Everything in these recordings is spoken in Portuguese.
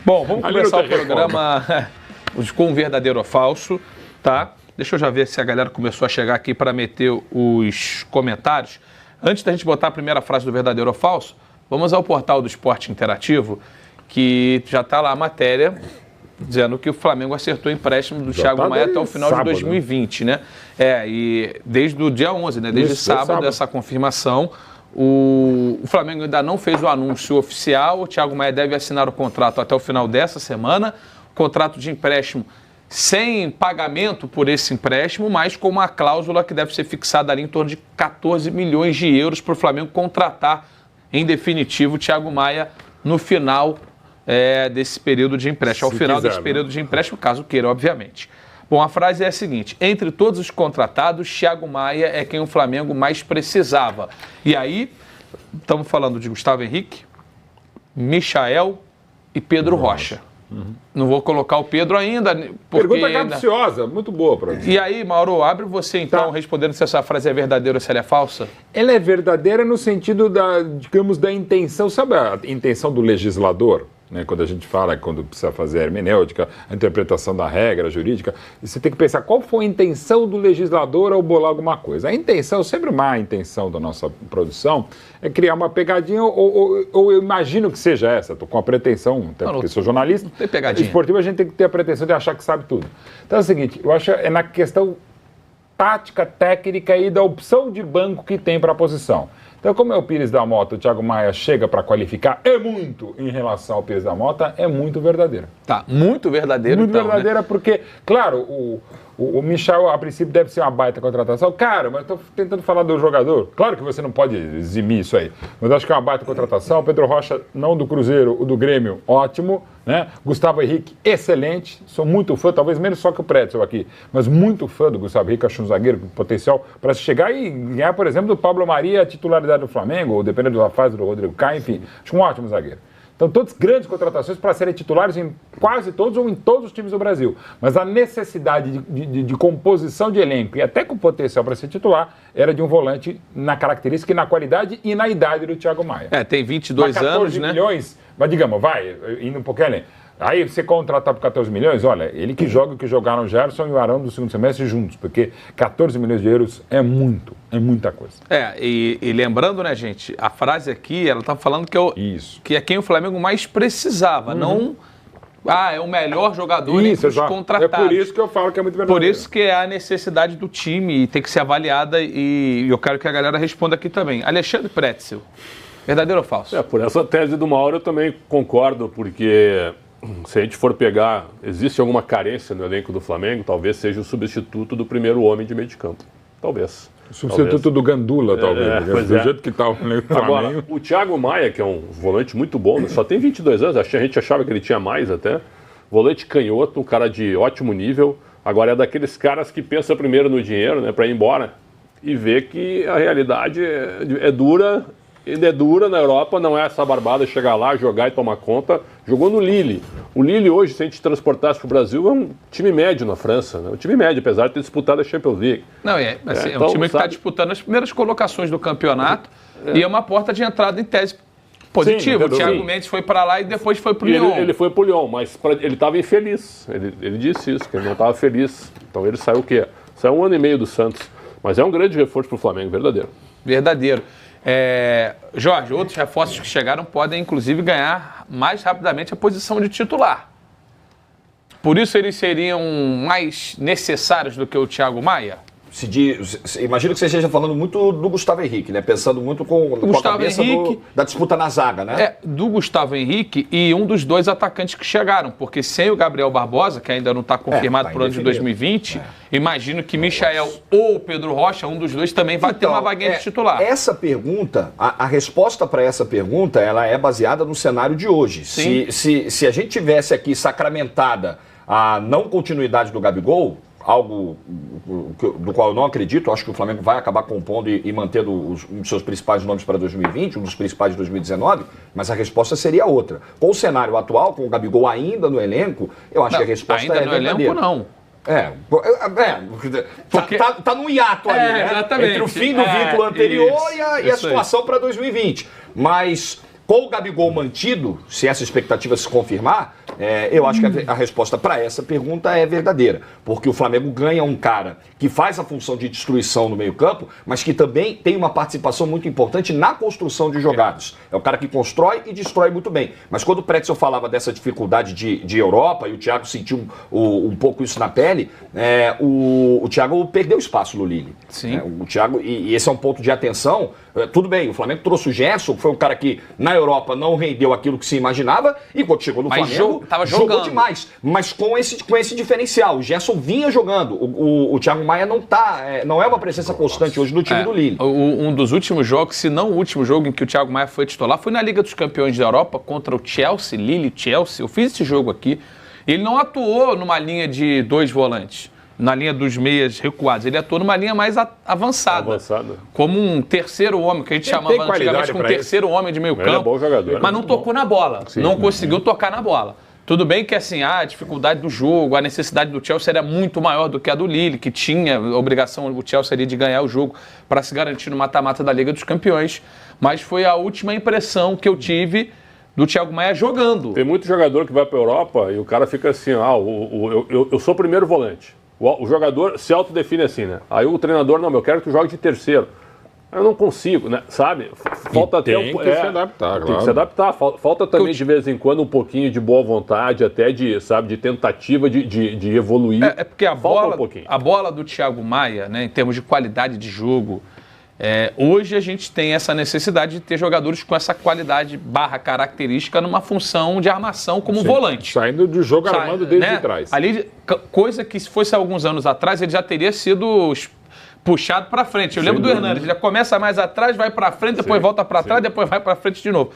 Bom, vamos começar o programa com o verdadeiro ou falso, tá? Deixa eu já ver se a galera começou a chegar aqui para meter os comentários. Antes da gente botar a primeira frase do verdadeiro ou falso, vamos ao portal do Esporte Interativo, que já está lá a matéria dizendo que o Flamengo acertou o empréstimo do Thiago Maia até o final de 2020, né? E desde o dia 11, né? Desde sábado, essa confirmação. O Flamengo ainda não fez o anúncio oficial, o Thiago Maia deve assinar o contrato até o final dessa semana, contrato de empréstimo sem pagamento por esse empréstimo, mas com uma cláusula que deve ser fixada ali em torno de 14 milhões de euros para o Flamengo contratar, em definitivo, o Thiago Maia no final desse período de empréstimo, ao final desse período de empréstimo, caso queira, obviamente. Bom, a frase é a seguinte: entre todos os contratados, Thiago Maia é quem o Flamengo mais precisava. E aí, estamos falando de Gustavo Henrique, Michael e Pedro Rocha. Não vou colocar o Pedro ainda, porque... Pergunta capciosa, muito boa para mim. E aí, Mauro, abre você então, respondendo se essa frase é verdadeira ou se ela é falsa. Ela é verdadeira no sentido da intenção, sabe a intenção do legislador? Né, quando a gente fala, quando precisa fazer a hermenêutica, a interpretação da regra jurídica, você tem que pensar qual foi a intenção do legislador ao bolar alguma coisa. A intenção, sempre má intenção da nossa produção, é criar uma pegadinha, ou eu imagino que seja essa, estou com a pretensão, até porque sou jornalista, tem pegadinha. Esportivo, a gente tem que ter a pretensão de achar que sabe tudo. Então é o seguinte, eu acho na questão tática, técnica e da opção de banco que tem para a posição. Então, como é o Pires da Mota, o Thiago Maia chega para qualificar, muito em relação ao Pires da Mota, é muito verdadeira. Tá, muito verdadeiro muito então, verdadeira, né? Porque, claro, o Michel, a princípio, deve ser uma baita contratação. Cara, mas estou tentando falar do jogador. Claro que você não pode eximir isso aí, mas acho que é uma baita contratação. Pedro Rocha, não do Cruzeiro, o do Grêmio, ótimo, né? Gustavo Henrique, excelente. Sou muito fã, talvez menos só que o Pretzel aqui, mas muito fã do Gustavo Henrique. Acho um zagueiro com potencial para chegar e ganhar, por exemplo, do Pablo Maria a titularidade do Flamengo, ou dependendo da fase do Rodrigo Caio, enfim. Acho um ótimo zagueiro. Então, todas grandes contratações para serem titulares em quase todos ou em todos os times do Brasil. Mas a necessidade de composição de elenco e até com potencial para ser titular era de um volante na característica e na qualidade e na idade do Thiago Maia. Tem 22 anos, né? Milhões, mas digamos, indo um pouquinho além. Aí você contratar por 14 milhões, olha, ele que joga o que jogaram o Gerson e o Arão do segundo semestre juntos, porque 14 milhões de euros é muita coisa. E lembrando, né, gente, a frase aqui, ela tá falando que é quem o Flamengo mais precisava, não... é o melhor jogador entre os contratados. É por isso que eu falo que é muito verdadeiro. Por isso que é a necessidade do time e tem que ser avaliada e eu quero que a galera responda aqui também. Alexandre Pretzel, verdadeiro ou falso? Por essa tese do Mauro eu também concordo, porque... Se a gente for pegar, existe alguma carência no elenco do Flamengo, talvez seja o substituto do primeiro homem de meio de campo. Talvez. O substituto do Gandula, talvez. Do jeito que está o Flamengo. Agora, o Thiago Maia, que é um volante muito bom, só tem 22 anos, a gente achava que ele tinha mais até. Volante canhoto, um cara de ótimo nível. Agora é daqueles caras que pensa primeiro no dinheiro, né, para ir embora. E vê que a realidade é dura. Ele é dura na Europa, não é essa barbada chegar lá, jogar e tomar conta. Jogou no Lille. O Lille hoje, se a gente transportasse para o Brasil, é um time médio na França. Né? Um time médio, apesar de ter disputado a Champions League. É um time que está disputando as primeiras colocações do campeonato e é uma porta de entrada em tese positiva. O Thiago Mendes foi para lá e depois foi para o Lyon. Ele foi para o Lyon, mas ele estava infeliz. Ele disse isso, que ele não estava feliz. Então ele saiu o quê? Saiu 1 ano e meio do Santos. Mas é um grande reforço para o Flamengo, verdadeiro. Verdadeiro. Jorge, outros reforços que chegaram podem, inclusive, ganhar mais rapidamente a posição de titular. Por isso eles seriam mais necessários do que o Thiago Maia? Imagino que você esteja falando muito do Gustavo Henrique, né? Pensando muito com a cabeça da disputa na zaga, né? Do Gustavo Henrique e um dos dois atacantes que chegaram, porque sem o Gabriel Barbosa, que ainda não está confirmado para o ano de 2020, imagino que Michael ou Pedro Rocha, um dos dois, também vai ter uma vaguinha de titular. Essa pergunta, a resposta para essa pergunta, ela é baseada no cenário de hoje. Se a gente tivesse aqui sacramentada a não continuidade do Gabigol, algo do qual eu não acredito, acho que o Flamengo vai acabar compondo e mantendo um dos seus principais nomes para 2020, um dos principais de 2019, mas a resposta seria outra. Com o cenário atual, com o Gabigol ainda no elenco, eu acho que a resposta ainda no elenco, não. Porque tá num hiato ali, né? Exatamente. Entre o fim do vínculo anterior e a situação para 2020. Mas com o Gabigol mantido, se essa expectativa se confirmar, Eu acho que a resposta para essa pergunta é verdadeira, porque o Flamengo ganha um cara que faz a função de destruição no meio-campo, mas que também tem uma participação muito importante na construção de jogadas. É o cara que constrói e destrói muito bem. Mas quando o Pretzel falava dessa dificuldade de Europa, e o Thiago sentiu um pouco isso na pele, o Thiago perdeu espaço no Lille. Sim. O Thiago, e esse é um ponto de atenção. Tudo bem, o Flamengo trouxe o Gerson, que foi um cara que na Europa não rendeu aquilo que se imaginava, e quando chegou no Flamengo, jogou demais. Mas com esse diferencial, o Gerson vinha jogando. O Thiago Maia não é uma presença constante hoje no time do Lille. Um dos últimos jogos, se não o último jogo em que o Thiago Maia foi titular, foi na Liga dos Campeões da Europa contra o Chelsea, Lille-Chelsea. Eu fiz esse jogo aqui. Ele não atuou numa linha de 2 volantes, na linha dos meias recuados. Ele atuou numa linha mais avançada. Como um terceiro homem, que a gente chamava antigamente como terceiro homem de meio campo. Ele é bom jogador. Mas não tocou na bola. Sim, não conseguiu tocar na bola. Tudo bem que assim, a dificuldade do jogo, a necessidade do Chelsea era muito maior do que a do Lille, que tinha a obrigação, o Chelsea ali, de ganhar o jogo para se garantir no mata-mata da Liga dos Campeões. Mas foi a última impressão que eu tive do Thiago Maia jogando. Tem muito jogador que vai para a Europa e o cara fica assim, eu sou o primeiro volante. O jogador se autodefine assim, né? Aí o treinador, não, eu quero que tu jogue de terceiro. Eu não consigo, né? Sabe? Falta tempo. Tem que se adaptar, claro. Tem que se adaptar. Falta também, de vez em quando, um pouquinho de boa vontade, até de tentativa de evoluir. É porque a bola do Thiago Maia, né, em termos de qualidade de jogo, hoje a gente tem essa necessidade de ter jogadores com essa qualidade característica numa função de armação como volante. Saindo de jogo armando desde trás. Ali, coisa que se fosse alguns anos atrás, ele já teria sido puxado para frente. Eu lembro do Hernandes, ele já começa mais atrás, vai para frente, depois volta para trás, depois vai para frente de novo.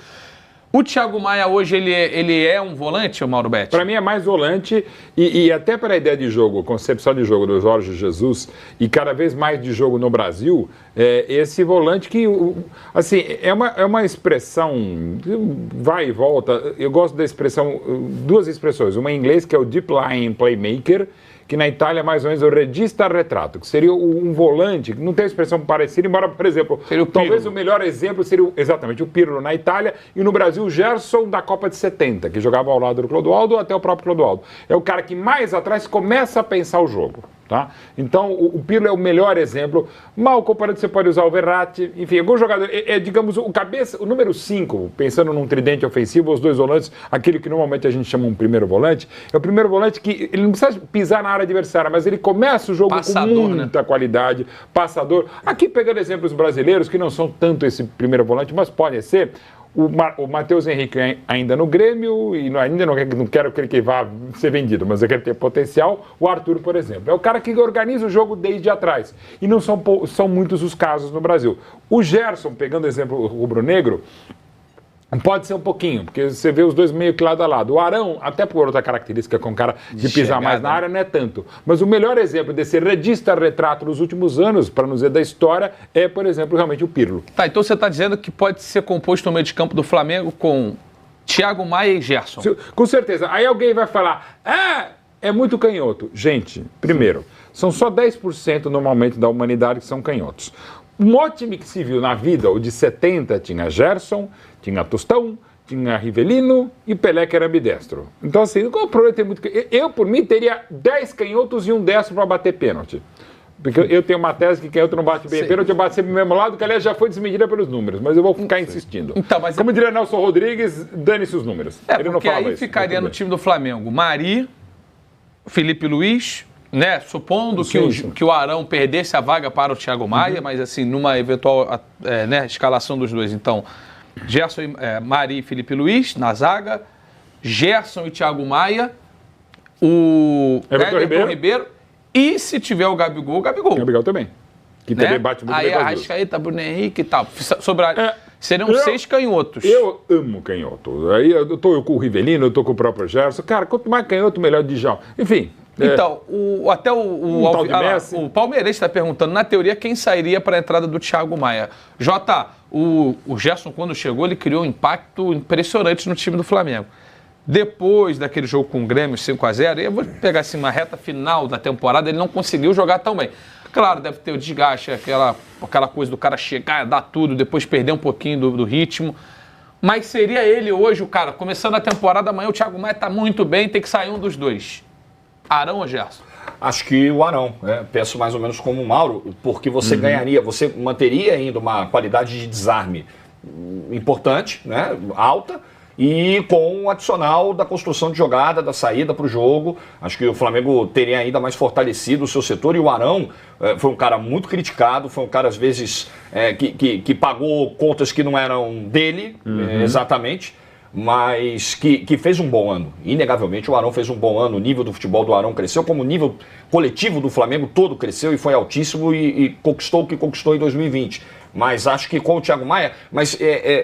O Thiago Maia hoje, ele é um volante, o Mauro Betti? Para mim é mais volante e até pela ideia de jogo, concepção de jogo do Jorge Jesus e cada vez mais de jogo no Brasil, esse volante que, assim, é uma expressão, vai e volta. Eu gosto da expressão, duas expressões, uma em inglês que é o Deep Line Playmaker, que na Itália é mais ou menos o regista retrato, que seria um volante, que não tem expressão parecida, embora, por exemplo, talvez o melhor exemplo seria exatamente o Pirlo na Itália e no Brasil o Gerson da Copa de 70, que jogava ao lado do Clodoaldo, até o próprio Clodoaldo. É o cara que mais atrás começa a pensar o jogo. Tá? Então, o Pirlo é o melhor exemplo. Mal comparado, você pode usar o Verratti. Enfim, algum jogador, digamos, o número 5, pensando num tridente ofensivo, os dois volantes, aquele que normalmente a gente chama um primeiro volante, é o primeiro volante que ele não precisa pisar na área adversária, mas ele começa o jogo passador, com muita qualidade, passador. Aqui, pegando exemplos brasileiros, que não são tanto esse primeiro volante, mas podem ser. O Matheus Henrique ainda no Grêmio, e ainda não quero que ele vá ser vendido, mas eu quero ter potencial. O Arthur, por exemplo, é o cara que organiza o jogo desde atrás. E não são muitos os casos no Brasil. O Gerson, pegando o exemplo rubro-negro, pode ser um pouquinho, porque você vê os dois meio que lado a lado. O Arão, até por outra característica, com cara de pisar mais na área, não é tanto. Mas o melhor exemplo desse regista retrato nos últimos anos, para nos dizer da história, é, por exemplo, realmente o Pirlo. Tá, então você está dizendo que pode ser composto no meio de campo do Flamengo com Thiago Maia e Gerson. Com certeza. Aí alguém vai falar, é muito canhoto. Gente, primeiro, são só 10% normalmente da humanidade que são canhotos. Um ótimo que se viu na vida, o de 70, tinha Gerson, tinha Tostão, tinha Rivelino e Pelé, que era ambidestro. Então, assim, qual o problema de ter muito... Eu, por mim, teria 10 canhotos e um destro para bater pênalti. Porque eu tenho uma tese que canhoto não bate bem pênalti, eu bato sempre do mesmo lado, que aliás já foi desmedida pelos números, mas eu vou ficar insistindo. Então, mas como diria Nelson Rodrigues, dane-se os números. Ele não falava aí ficaria no time do Flamengo Mari, Felipe Luiz... Né? Supondo que o Arão perdesse a vaga para o Thiago Maia, mas assim, numa eventual escalação dos dois. Então, Gerson, Mari e Felipe Luiz na zaga, Gerson e Thiago Maia, o Everton Ribeiro e se tiver o Gabigol, o Gabigol também. Que também bate muito bem. Aí Arrascaeta, Bruno Henrique e tal. Seriam 6 canhotos. Eu amo canhoto. Aí eu tô com o Rivelino, eu tô com o próprio Gerson. Cara, quanto mais canhoto, melhor de Djalma. Enfim... Então, o Palmeirense está perguntando, na teoria, quem sairia para a entrada do Thiago Maia. Jota, o Gerson, quando chegou, ele criou um impacto impressionante no time do Flamengo. Depois daquele jogo com o Grêmio, 5-0, eu vou pegar assim, uma reta final da temporada, ele não conseguiu jogar tão bem. Claro, deve ter o desgaste, aquela coisa do cara chegar, dar tudo, depois perder um pouquinho do ritmo. Mas seria ele hoje, o cara, começando a temporada, amanhã o Thiago Maia tá muito bem, tem que sair um dos dois. Arão ou Gerson? Acho que o Arão, né? Penso mais ou menos como o Mauro, porque você ganharia, você manteria ainda uma qualidade de desarme importante, né? Alta, e com o adicional da construção de jogada, da saída para o jogo. Acho que o Flamengo teria ainda mais fortalecido o seu setor, e o Arão foi um cara muito criticado, foi um cara às vezes que pagou contas que não eram dele, exatamente, mas que fez um bom ano. Inegavelmente o Arão fez um bom ano, o nível do futebol do Arão cresceu, como o nível coletivo do Flamengo todo cresceu e foi altíssimo e conquistou o que conquistou em 2020. Mas acho que com o Thiago Maia, mas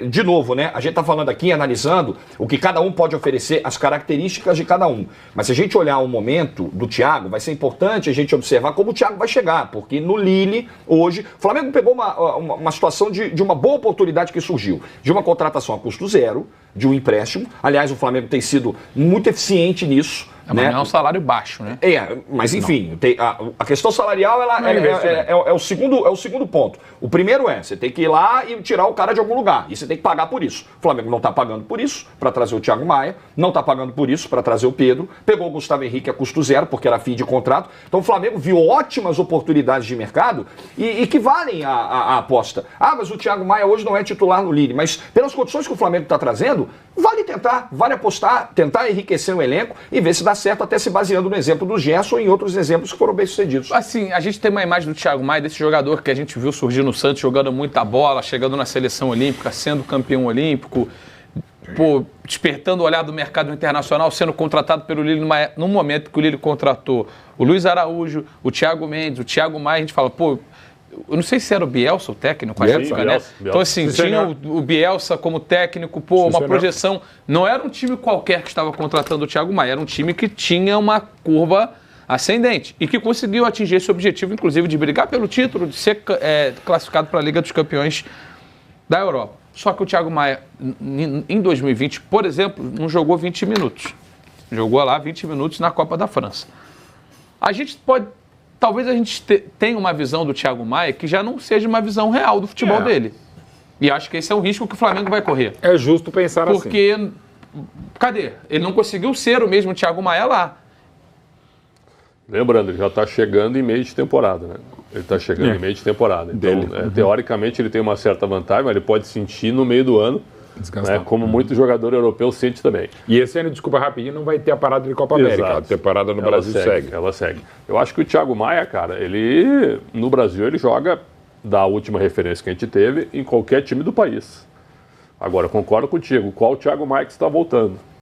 de novo, né? A gente está falando aqui, analisando o que cada um pode oferecer, as características de cada um. Mas se a gente olhar o momento do Thiago, vai ser importante a gente observar como o Thiago vai chegar, porque no Lille, hoje, o Flamengo pegou uma situação de uma boa oportunidade que surgiu, de uma contratação a custo zero, de um empréstimo. Aliás, o Flamengo tem sido muito eficiente nisso. Mas não é um salário baixo, né? Mas enfim, a questão salarial é o segundo ponto. O primeiro você tem que ir lá e tirar o cara de algum lugar, e você tem que pagar por isso. O Flamengo não está pagando por isso para trazer o Thiago Maia, não está pagando por isso para trazer o Pedro, pegou o Gustavo Henrique a custo zero, porque era fim de contrato. Então o Flamengo viu ótimas oportunidades de mercado e que valem a aposta. Mas o Thiago Maia hoje não é titular no Lille, mas pelas condições que o Flamengo está trazendo, vale tentar, vale apostar, tentar enriquecer o elenco e ver se dá certo, até se baseando no exemplo do Gerson e em outros exemplos que foram bem-sucedidos. Assim, a gente tem uma imagem do Thiago Maia, desse jogador que a gente viu surgir no Santos, jogando muita bola, chegando na seleção olímpica, sendo campeão olímpico, despertando o olhar do mercado internacional, sendo contratado pelo Lille num momento que o Lille contratou o Luiz Araújo, o Thiago Mendes, o Thiago Maia. A gente fala, eu não sei se era o Bielsa o técnico, né? Então, assim, tinha o Bielsa como técnico, uma projeção. Não era um time qualquer que estava contratando o Thiago Maia, era um time que tinha uma curva ascendente e que conseguiu atingir esse objetivo, inclusive, de brigar pelo título, de ser classificado para a Liga dos Campeões da Europa. Só que o Thiago Maia, em 2020, por exemplo, não jogou 20 minutos. Jogou lá 20 minutos na Copa da França. Talvez a gente tenha uma visão do Thiago Maia que já não seja uma visão real do futebol dele. E acho que esse é um risco que o Flamengo vai correr. É justo pensar assim. Porque, cadê? Ele não conseguiu ser o mesmo Thiago Maia lá. Lembrando, ele já está chegando em meio de temporada, né? Ele está chegando em meio de temporada. Então, teoricamente, ele tem uma certa vantagem, mas ele pode sentir no meio do ano, né, como muito jogador europeu sente também. E esse ano, desculpa rapidinho, não vai ter a parada de Copa América. A temporada no Brasil segue. Ela segue. Eu acho que o Thiago Maia, cara, ele, no Brasil, ele joga, da última referência que a gente teve, em qualquer time do país. Agora, concordo contigo. Qual o Thiago Maia que está voltando?